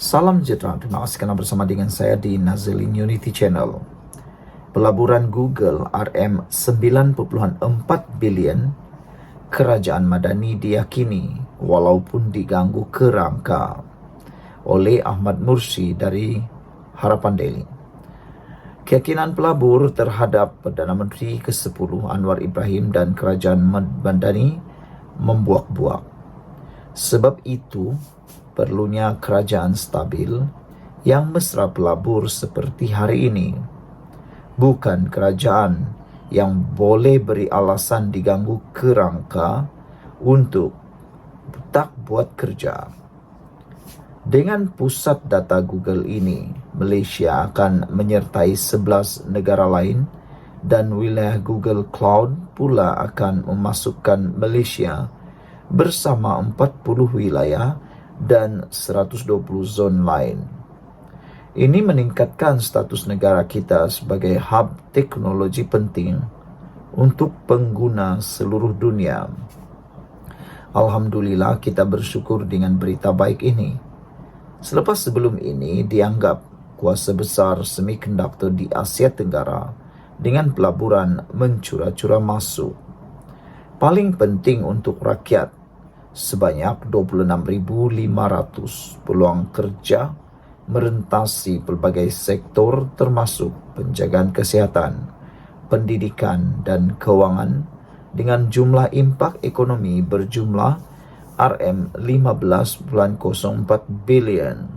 Salam sejahtera, terima kasih kerana bersama dengan saya di Nazilin Unity Channel. Pelaburan Google RM9.4 bilion kerajaan Madani diyakini walaupun diganggu kerangka oleh Ahmad Mursi dari Harapan Daily. Keyakinan pelabur terhadap Perdana Menteri ke-10 Anwar Ibrahim dan kerajaan Madani membuak-buak. Sebab itu, perlunya kerajaan stabil yang mesra pelabur seperti hari ini. Bukan kerajaan yang boleh beri alasan diganggu kerangka untuk tak buat kerja. Dengan pusat data Google ini, Malaysia akan menyertai 11 negara lain dan wilayah Google Cloud pula akan memasukkan Malaysia bersama 40 wilayah dan 120 zon lain. Ini meningkatkan status negara kita sebagai hub teknologi penting untuk pengguna seluruh dunia. Alhamdulillah, kita bersyukur dengan berita baik ini. Selepas sebelum ini dianggap kuasa besar semikonduktor di Asia Tenggara dengan pelaburan mencura-cura masuk. Paling penting untuk rakyat, sebanyak 26,500 peluang kerja merentasi pelbagai sektor termasuk penjagaan kesihatan, pendidikan dan kewangan dengan jumlah impak ekonomi berjumlah RM15.04 bilion.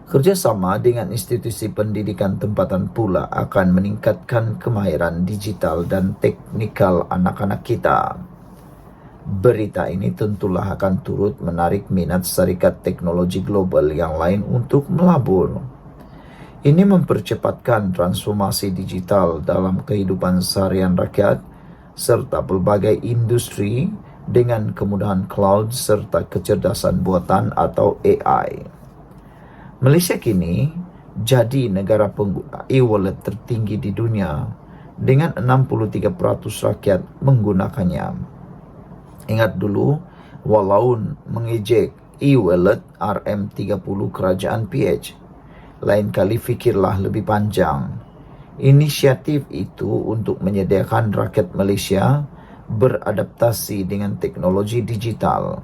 Kerjasama dengan institusi pendidikan tempatan pula akan meningkatkan kemahiran digital dan teknikal anak-anak kita. Berita ini tentulah akan turut menarik minat syarikat teknologi global yang lain untuk melabur. Ini mempercepatkan transformasi digital dalam kehidupan seharian rakyat serta pelbagai industri dengan kemudahan cloud serta kecerdasan buatan atau AI. Malaysia kini jadi negara pengguna e-wallet tertinggi di dunia dengan 63% rakyat menggunakannya. Ingat dulu, walau mengejek e-wallet RM30 kerajaan PH, lain kali fikirlah lebih panjang. Inisiatif itu untuk menyediakan rakyat Malaysia beradaptasi dengan teknologi digital.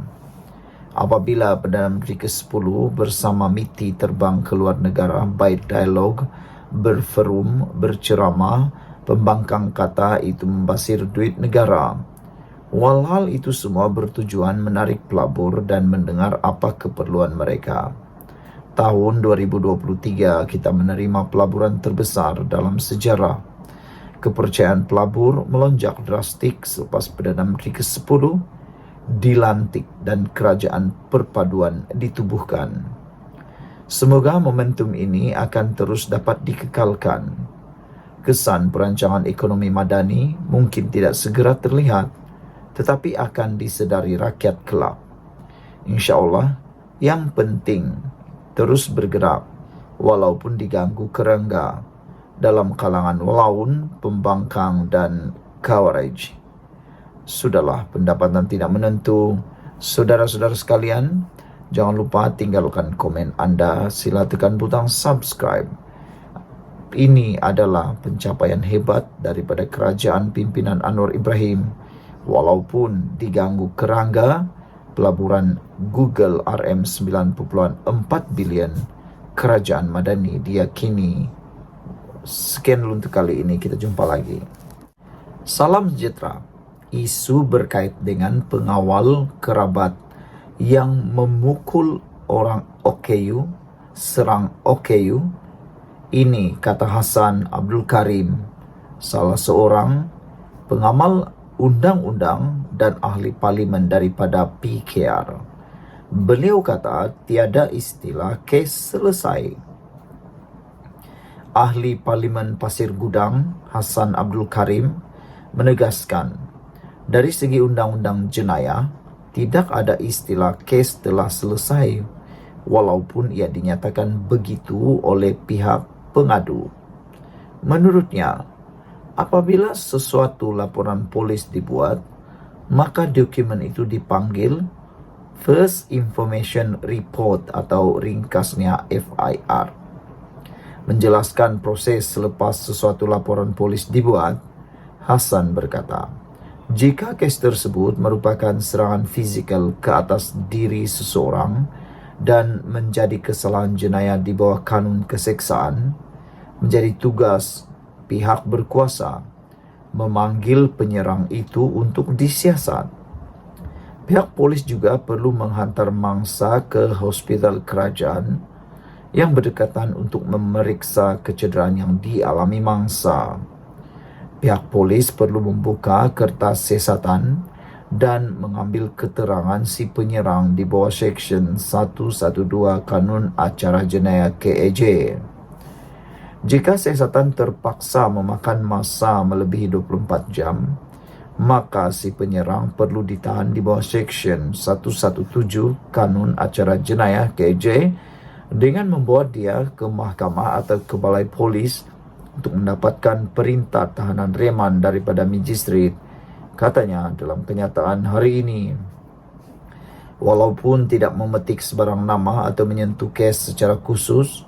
Apabila Perdana Menteri ke-10 bersama MITI terbang ke luar negara, baik dialog, berforum, berceramah, pembangkang kata itu membasir duit negara. Walhal itu semua bertujuan menarik pelabur dan mendengar apa keperluan mereka. Tahun 2023 kita menerima pelaburan terbesar dalam sejarah. Kepercayaan pelabur melonjak drastik selepas Perdana Menteri ke-10 dilantik dan kerajaan perpaduan ditubuhkan. Semoga momentum ini akan terus dapat dikekalkan. Kesan perancangan ekonomi Madani mungkin tidak segera terlihat, tetapi akan disedari rakyat kelak. InsyaAllah, yang penting terus bergerak walaupun diganggu kerangka dalam kalangan walaun, pembangkang dan kawarij. Sudahlah, pendapatan tidak menentu. Saudara-saudara sekalian, jangan lupa tinggalkan komen anda, sila tekan butang subscribe. Ini adalah pencapaian hebat daripada kerajaan pimpinan Anwar Ibrahim. Walaupun diganggu kerangka, pelaburan Google RM9.4 bilion kerajaan Madani diyakini. Sekian dulu untuk kali ini, kita jumpa lagi. Salam sejahtera. Isu berkait dengan pengawal kerabat yang memukul orang OKU, serang OKU. Ini kata Hassan Abdul Karim, salah seorang pengamal undang-undang dan ahli parlimen daripada PKR. Beliau kata tiada istilah kes selesai. Ahli Parlimen Pasir Gudang Hassan Abdul Karim menegaskan, dari segi undang-undang jenayah tidak ada istilah kes telah selesai walaupun ia dinyatakan begitu oleh pihak pengadu. Menurutnya, apabila sesuatu laporan polis dibuat, maka dokumen itu dipanggil First Information Report atau ringkasnya FIR. Menjelaskan proses selepas sesuatu laporan polis dibuat, Hasan berkata, jika kes tersebut merupakan serangan fizikal ke atas diri seseorang dan menjadi kesalahan jenayah di bawah kanun keseksaan, menjadi tugas pihak berkuasa memanggil penyerang itu untuk disiasat. Pihak polis juga perlu menghantar mangsa ke hospital kerajaan yang berdekatan untuk memeriksa kecederaan yang dialami mangsa. Pihak polis perlu membuka kertas siasatan dan mengambil keterangan si penyerang di bawah Seksyen 112 Kanun Acara Jenayah KAJ. Jika siasatan terpaksa memakan masa melebihi 24 jam, maka si penyerang perlu ditahan di bawah Seksyen 117 Kanun Acara Jenayah KJ dengan membawa dia ke mahkamah atau ke balai polis untuk mendapatkan perintah tahanan reman daripada magistrate, katanya dalam kenyataan hari ini. Walaupun tidak memetik sebarang nama atau menyentuh kes secara khusus,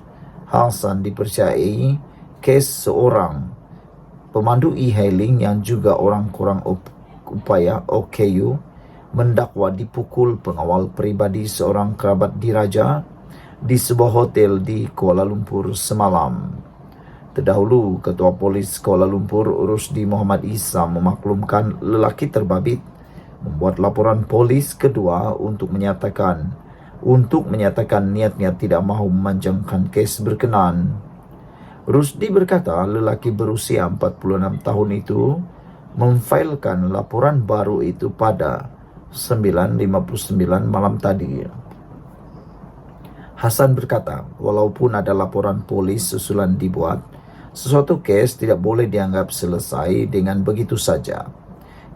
Hasan dipercayai kes seorang pemandu e-hailing yang juga orang kurang upaya OKU mendakwa dipukul pengawal pribadi seorang kerabat diraja di sebuah hotel di Kuala Lumpur semalam. Terdahulu, Ketua Polis Kuala Lumpur Rusdi Muhammad Isa memaklumkan lelaki terbabit membuat laporan polis kedua untuk menyatakan niatnya tidak mahu memanjangkan kes berkenaan. Rusdi berkata lelaki berusia 46 tahun itu memfailkan laporan baru itu pada 9.59 malam tadi. Hasan berkata, walaupun ada laporan polis susulan dibuat, sesuatu kes tidak boleh dianggap selesai dengan begitu saja.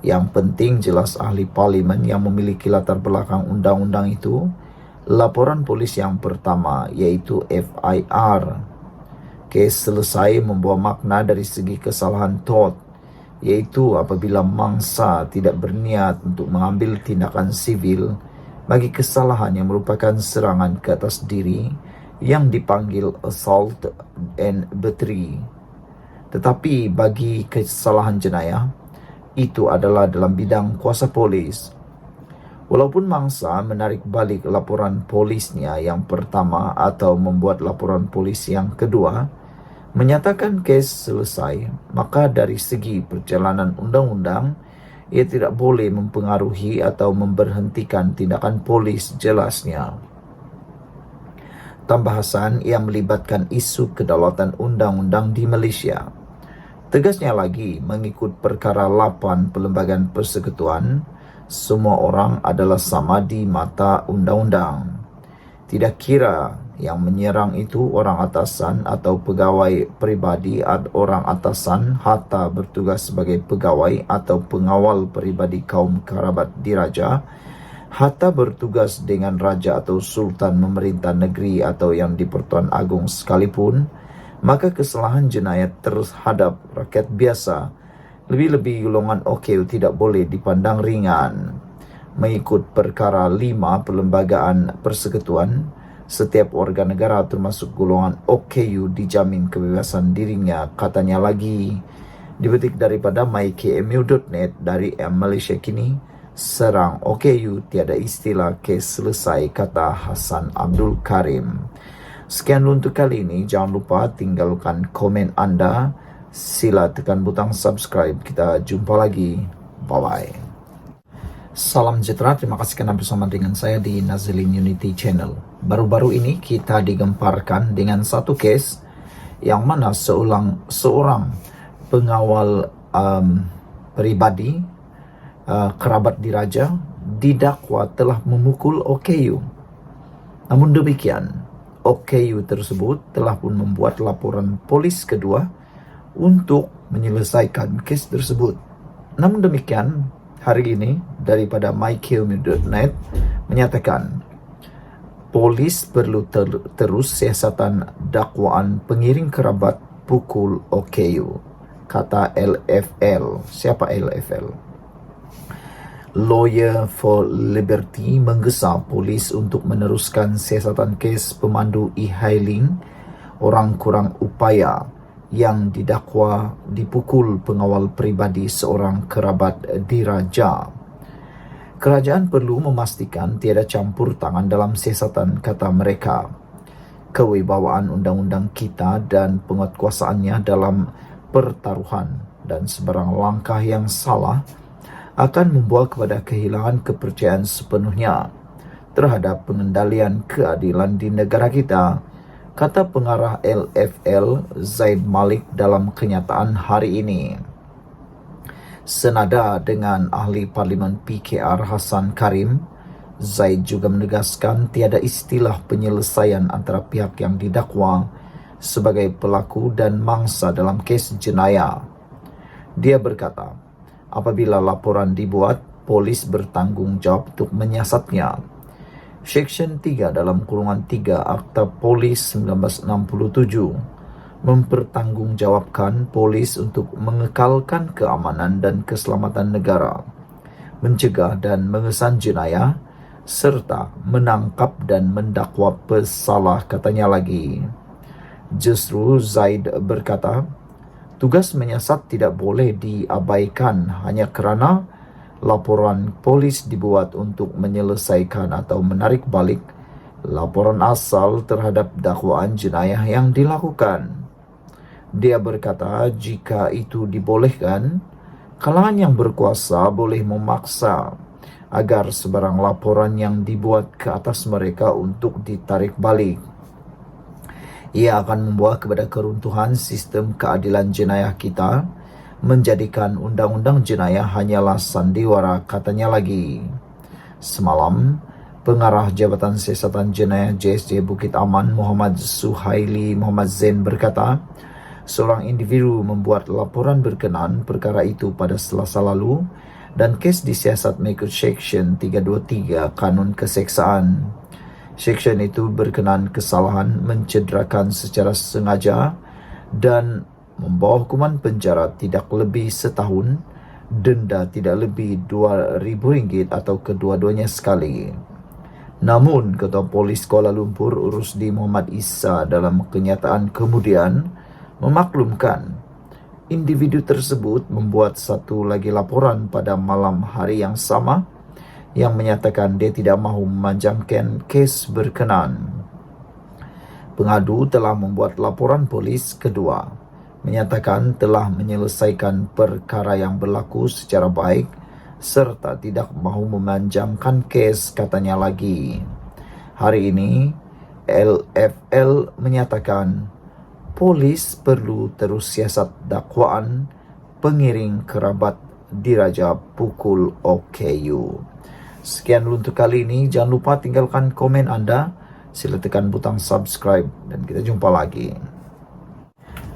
Yang penting jelas ahli parlimen yang memiliki latar belakang undang-undang itu, laporan polis yang pertama yaitu FIR. Kes selesai membawa makna dari segi kesalahan Todd, yaitu apabila mangsa tidak berniat untuk mengambil tindakan sivil bagi kesalahan yang merupakan serangan ke atas diri yang dipanggil assault and battery. Tetapi bagi kesalahan jenayah, itu adalah dalam bidang kuasa polis. Walaupun mangsa menarik balik laporan polisnya yang pertama atau membuat laporan polis yang kedua, menyatakan kes selesai, maka dari segi perjalanan undang-undang, ia tidak boleh mempengaruhi atau memberhentikan tindakan polis, jelasnya. Tambah Hasan, ia melibatkan isu kedaulatan undang-undang di Malaysia. Tegasnya lagi, mengikut perkara 8 Perlembagaan Persekutuan, semua orang adalah sama di mata undang-undang. Tidak kira yang menyerang itu orang atasan atau pegawai peribadi atau orang atasan hatta bertugas sebagai pegawai atau pengawal peribadi kaum kerabat diraja, hatta bertugas dengan raja atau sultan memerintah negeri atau yang di Pertuan Agong sekalipun, maka kesalahan jenayah terhadap rakyat biasa, lebih-lebih golongan OKU, tidak boleh dipandang ringan. Mengikut perkara 5 Perlembagaan Persekutuan, setiap warga negara termasuk golongan OKU dijamin kebebasan dirinya, katanya lagi. Dipetik daripada mykmu.net dari Malaysia Kini, serang OKU tiada istilah kes selesai, kata Hasan Abdul Karim. Sekian untuk kali ini, jangan lupa tinggalkan komen anda, sila tekan butang subscribe, kita jumpa lagi, bye-bye. Salam sejahtera, terima kasih karena bersama dengan saya di Nazilin Unity Channel. Baru-baru ini kita digemparkan dengan satu kes yang mana seorang pengawal pribadi kerabat diraja didakwa telah memukul OKU. Namun demikian, OKU tersebut telah pun membuat laporan polis kedua untuk menyelesaikan kes tersebut. Namun demikian, hari ini daripada mykmu.net menyatakan polis perlu terus siasatan dakwaan pengiring kerabat pukul OKU, kata LFL. Siapa LFL? Lawyer for Liberty menggesa polis untuk meneruskan siasatan kes pemandu e-hailing orang kurang upaya yang didakwa dipukul pengawal peribadi seorang kerabat diraja. Kerajaan perlu memastikan tiada campur tangan dalam siasatan, kata mereka. Kewibawaan undang-undang kita dan penguatkuasaannya dalam pertaruhan dan sebarang langkah yang salah akan membawa kepada kehilangan kepercayaan sepenuhnya terhadap pengendalian keadilan di negara kita, kata pengarah LFL Zaid Malik dalam kenyataan hari ini. Senada dengan ahli Parlimen PKR Hassan Karim, Zaid juga menegaskan tiada istilah penyelesaian antara pihak yang didakwa sebagai pelaku dan mangsa dalam kes jenayah. Dia berkata, apabila laporan dibuat, polis bertanggungjawab untuk menyiasatnya. Seksyen 3 dalam kurungan 3 Akta Polis 1967 mempertanggungjawabkan polis untuk mengekalkan keamanan dan keselamatan negara, mencegah dan mengesan jenayah, serta menangkap dan mendakwa pesalah, katanya lagi. Justru Zaid berkata, tugas menyiasat tidak boleh diabaikan hanya kerana laporan polis dibuat untuk menyelesaikan atau menarik balik laporan asal terhadap dakwaan jenayah yang dilakukan. Dia berkata, jika itu dibolehkan, kalangan yang berkuasa boleh memaksa agar sebarang laporan yang dibuat ke atas mereka untuk ditarik balik. Ia akan membawa kepada keruntuhan sistem keadilan jenayah kita, menjadikan undang-undang jenayah hanyalah sandiwara, katanya lagi. Semalam, pengarah Jabatan Siasatan Jenayah JSJ Bukit Aman Muhammad Suhaili Muhammad Zain berkata, seorang individu membuat laporan berkenaan perkara itu pada Selasa lalu dan kes disiasat mengikut Seksyen 323 Kanun Keseksaan. Seksyen itu berkenaan kesalahan mencederakan secara sengaja dan membawa hukuman penjara tidak lebih setahun, denda tidak lebih RM2,000 atau kedua-duanya sekali. Namun, Ketua Polis Kuala Lumpur Urusdi Muhammad Isa dalam kenyataan kemudian memaklumkan individu tersebut membuat satu lagi laporan pada malam hari yang sama yang menyatakan dia tidak mahu memanjangkan kes berkenaan. Pengadu telah membuat laporan polis kedua, menyatakan telah menyelesaikan perkara yang berlaku secara baik serta tidak mahu memanjangkan kes, katanya lagi. Hari ini, LFL menyatakan polis perlu terus siasat dakwaan pengiring kerabat diraja pukul OKU. Sekian dulu untuk kali ini. Jangan lupa tinggalkan komen Anda. Sila tekan butang subscribe dan kita jumpa lagi.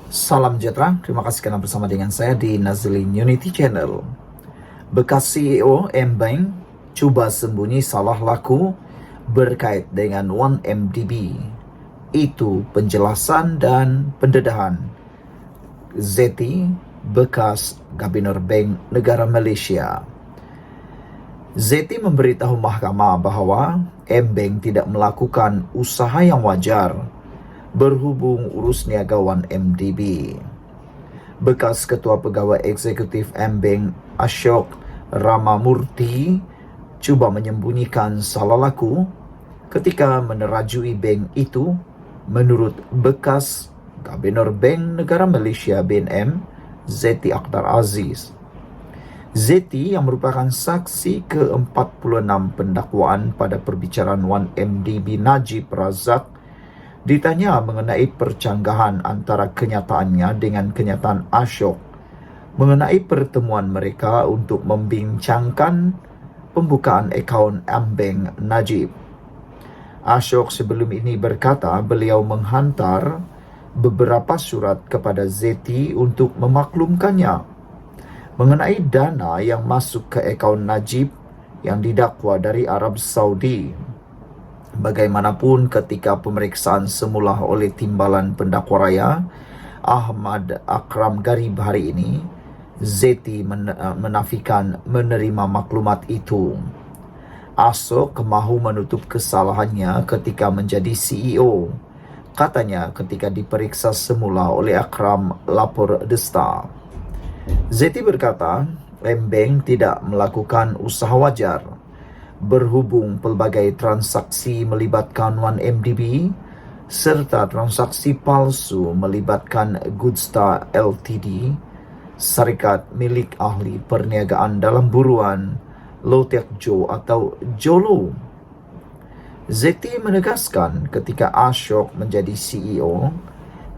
Salam sejahtera. Terima kasih kerana bersama dengan saya di Nazlin Unity Channel. Bekas CEO M-Bank cuba sembunyi salah laku berkait dengan 1MDB. Itu penjelasan dan pendedahan Zeti, bekas Gubernur Bank Negara Malaysia. Zeti memberitahu mahkamah bahawa M-Bank tidak melakukan usaha yang wajar berhubung urus niaga 1MDB. Bekas Ketua Pegawai Eksekutif M-Bank Ashok Ramamurthy cuba menyembunyikan salah laku ketika menerajui bank itu, menurut bekas Gubernur Bank Negara Malaysia BNM, Zeti Akhtar Aziz. Zeti yang merupakan saksi ke-46 pendakwaan pada perbicaraan 1MDB Najib Razak ditanya mengenai percanggahan antara kenyataannya dengan kenyataan Ashok mengenai pertemuan mereka untuk membincangkan pembukaan akaun M-Bank Najib. Ashok sebelum ini berkata beliau menghantar beberapa surat kepada Zeti untuk memaklumkannya mengenai dana yang masuk ke akaun Najib yang didakwa dari Arab Saudi. Bagaimanapun, ketika pemeriksaan semula oleh Timbalan Pendakwa Raya Ahmad Akram Garib hari ini, Zeti menafikan menerima maklumat itu. Ashok mahu menutup kesalahannya ketika menjadi CEO. Katanya ketika diperiksa semula oleh Akram lapor The Star. Zeti berkata, Embeng tidak melakukan usaha wajar. Berhubung pelbagai transaksi melibatkan 1MDB serta transaksi palsu melibatkan Goodstar Ltd, syarikat milik ahli perniagaan dalam buruan Low Tech Joe atau Jolo. Zeti menegaskan ketika Ashok menjadi CEO,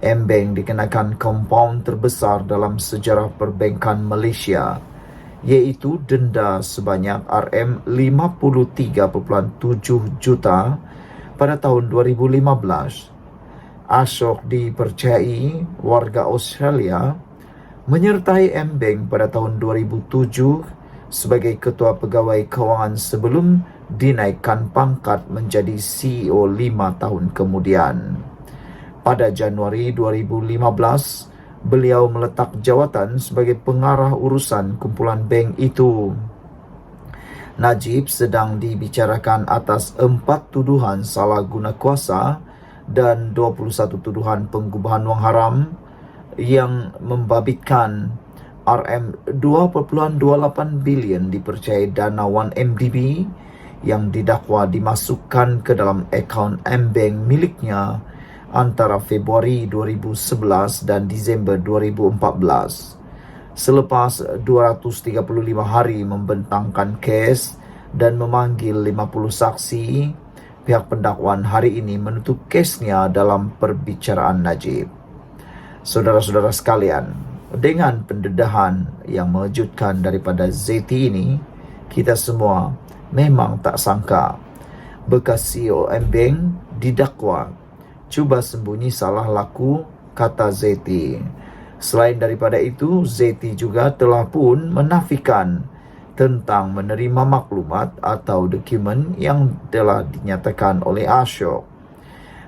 Embeng dikenakan kompaun terbesar dalam sejarah perbankan Malaysia, iaitu denda sebanyak RM53.7 juta pada tahun 2015. Ashok dipercayai warga Australia menyertai Embeng pada tahun 2007 sebagai ketua pegawai kewangan sebelum dinaikkan pangkat menjadi CEO 5 tahun kemudian. Pada Januari 2015, beliau meletak jawatan sebagai pengarah urusan kumpulan bank itu. Najib sedang dibicarakan atas 4 tuduhan salah guna kuasa dan 21 tuduhan pengubahan wang haram yang membabitkan RM2.28 bilion dipercayai dana 1MDB yang didakwa dimasukkan ke dalam akaun Embeng miliknya antara Februari 2011 dan Disember 2014. Selepas 235 hari membentangkan kes dan memanggil 50 saksi, pihak pendakwaan hari ini menutup kesnya dalam perbicaraan Najib. Saudara-saudara sekalian, dengan pendedahan yang mengejutkan daripada Zeti ini, kita semua memang tak sangka bekas CEO Embeng didakwa cuba sembunyi salah laku, kata Zeti. Selain daripada itu, Zeti juga telah pun menafikan tentang menerima maklumat atau dokumen yang telah dinyatakan oleh Ashok.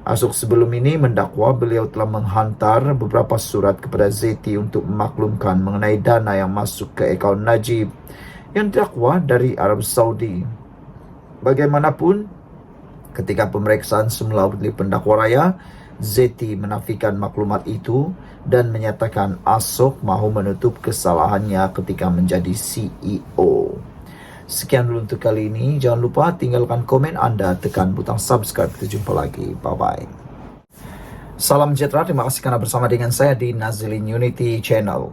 Ashok sebelum ini mendakwa beliau telah menghantar beberapa surat kepada Zeti untuk memaklumkan mengenai dana yang masuk ke akaun Najib yang didakwa dari Arab Saudi. Bagaimanapun, ketika pemeriksaan semula oleh pendakwa raya, Zeti menafikan maklumat itu dan menyatakan Ashok mahu menutup kesalahannya ketika menjadi CEO. Sekian dulu untuk kali ini. Jangan lupa tinggalkan komen anda, tekan butang subscribe. Kita jumpa lagi. Bye-bye. Salam sejahtera. Terima kasih karena bersama dengan saya di Nazilin Unity Channel.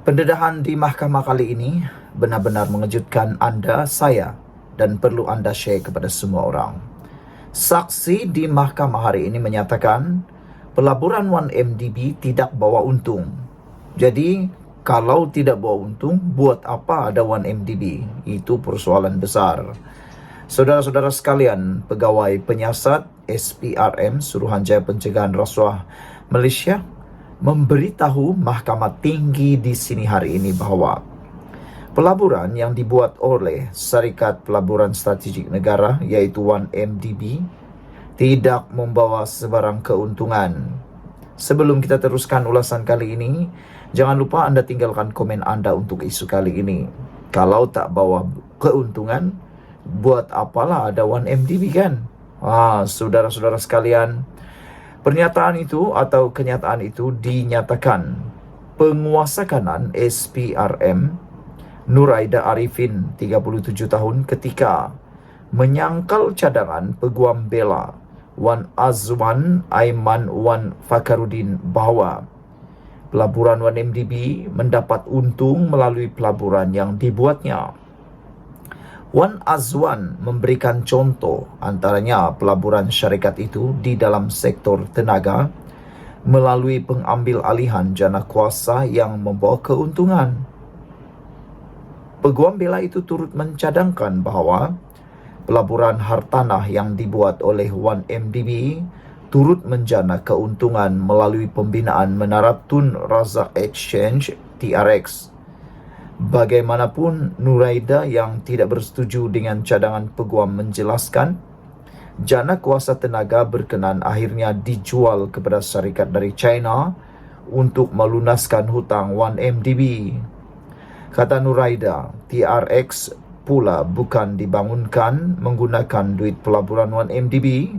Pendedahan di mahkamah kali ini benar-benar mengejutkan anda, saya, dan perlu anda share kepada semua orang. Saksi di mahkamah hari ini menyatakan pelaburan 1MDB tidak bawa untung. Jadi, kalau tidak bawa untung, buat apa ada 1MDB? Itu persoalan besar. Saudara-saudara sekalian, pegawai penyiasat SPRM, Suruhanjaya Pencegahan Rasuah Malaysia, memberitahu Mahkamah Tinggi di sini hari ini bahawa pelaburan yang dibuat oleh Syarikat Pelaburan Strategik Negara, iaitu 1MDB, tidak membawa sebarang keuntungan. Sebelum kita teruskan ulasan kali ini, jangan lupa anda tinggalkan komen anda untuk isu kali ini. Kalau tak bawa keuntungan, buat apalah ada 1MDB kan? Saudara-saudara sekalian, pernyataan itu atau kenyataan itu dinyatakan penguasa kanan SPRM Nuraida Arifin, 37 tahun, ketika menyangkal cadangan Peguam Bela Wan Azwan Aiman Wan Fakarudin bahawa pelaburan 1MDB mendapat untung melalui pelaburan yang dibuatnya. Wan Azwan memberikan contoh antaranya pelaburan syarikat itu di dalam sektor tenaga melalui pengambil alihan jana kuasa yang membawa keuntungan. Peguam Bela itu turut mencadangkan bahawa pelaburan hartanah yang dibuat oleh 1MDB turut menjana keuntungan melalui pembinaan Menara Tun Razak Exchange TRX. Bagaimanapun, Nuraida yang tidak bersetuju dengan cadangan peguam menjelaskan, jana kuasa tenaga berkenan akhirnya dijual kepada syarikat dari China untuk melunaskan hutang 1MDB. Kata Nuraida, TRX pula bukan dibangunkan menggunakan duit pelaburan 1MDB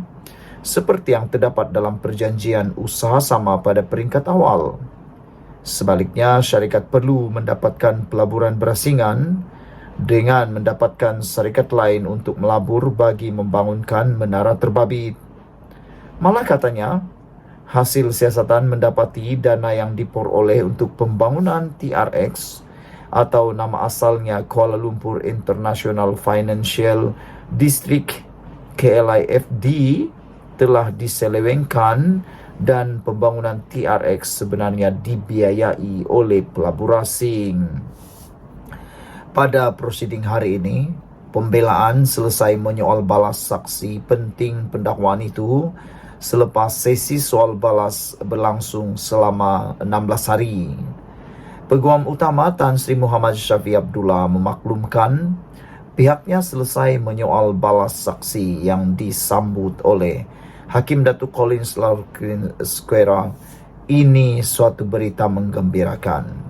seperti yang terdapat dalam perjanjian usaha sama pada peringkat awal. Sebaliknya, syarikat perlu mendapatkan pelaburan berasingan dengan mendapatkan syarikat lain untuk melabur bagi membangunkan menara terbabit. Malah katanya, hasil siasatan mendapati dana yang diperoleh untuk pembangunan TRX atau nama asalnya Kuala Lumpur International Financial District KLIFD telah diselewengkan dan pembangunan TRX sebenarnya dibiayai oleh pelabur asing. Pada prosiding hari ini, pembelaan selesai menyoal balas saksi penting pendakwaan itu selepas sesi soal balas berlangsung selama 16 hari. Peguam utama Tan Sri Muhammad Syafiee Abdullah memaklumkan pihaknya selesai menyoal balas saksi yang disambut oleh Hakim Datuk Collins Larkin Square. Ini suatu berita menggembirakan.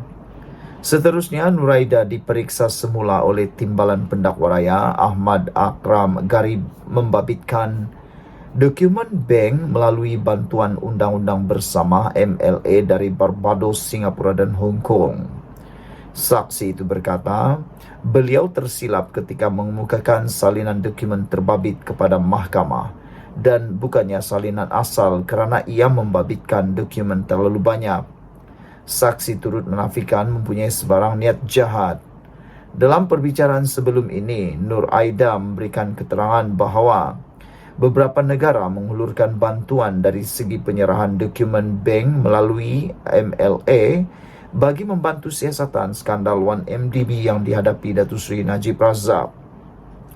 Seterusnya, Nuraida diperiksa semula oleh Timbalan Pendakwa Raya Ahmad Akram Garib membabitkan dokumen bank melalui bantuan undang-undang bersama MLA dari Barbados, Singapura dan Hong Kong. Saksi itu berkata, beliau tersilap ketika mengemukakan salinan dokumen terbabit kepada mahkamah dan bukannya salinan asal kerana ia membabitkan dokumen terlalu banyak. Saksi turut menafikan mempunyai sebarang niat jahat. Dalam perbicaraan sebelum ini, Nur Aida memberikan keterangan bahawa beberapa negara menghulurkan bantuan dari segi penyerahan dokumen bank melalui MLA bagi membantu siasatan skandal 1MDB yang dihadapi Datuk Seri Najib Razak.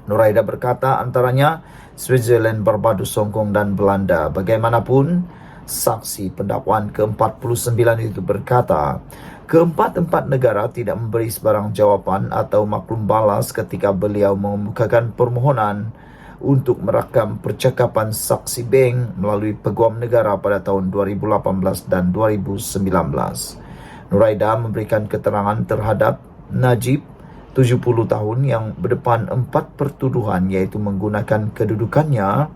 Nuraida berkata antaranya Switzerland, Barbados, Hong Kong dan Belanda. Bagaimanapun, saksi pendakwaan ke-49 itu berkata, keempat-empat negara tidak memberi sebarang jawapan atau maklum balas ketika beliau mengemukakan permohonan untuk merakam percakapan saksi bank melalui peguam negara pada tahun 2018 dan 2019. Nuraida memberikan keterangan terhadap Najib, 70 tahun, yang berdepan 4 pertuduhan iaitu menggunakan kedudukannya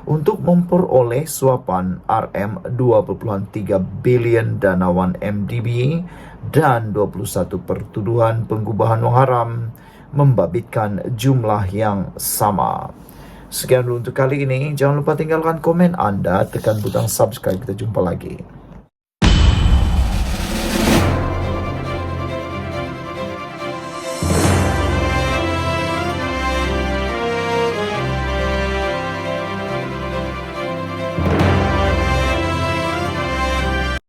untuk memperoleh suapan RM2.3 bilion dana 1MDB dan 21 pertuduhan pengubahan wang haram membabitkan jumlah yang sama. Sekian dulu untuk kali ini. Jangan lupa tinggalkan komen anda, tekan butang subscribe. Kita jumpa lagi.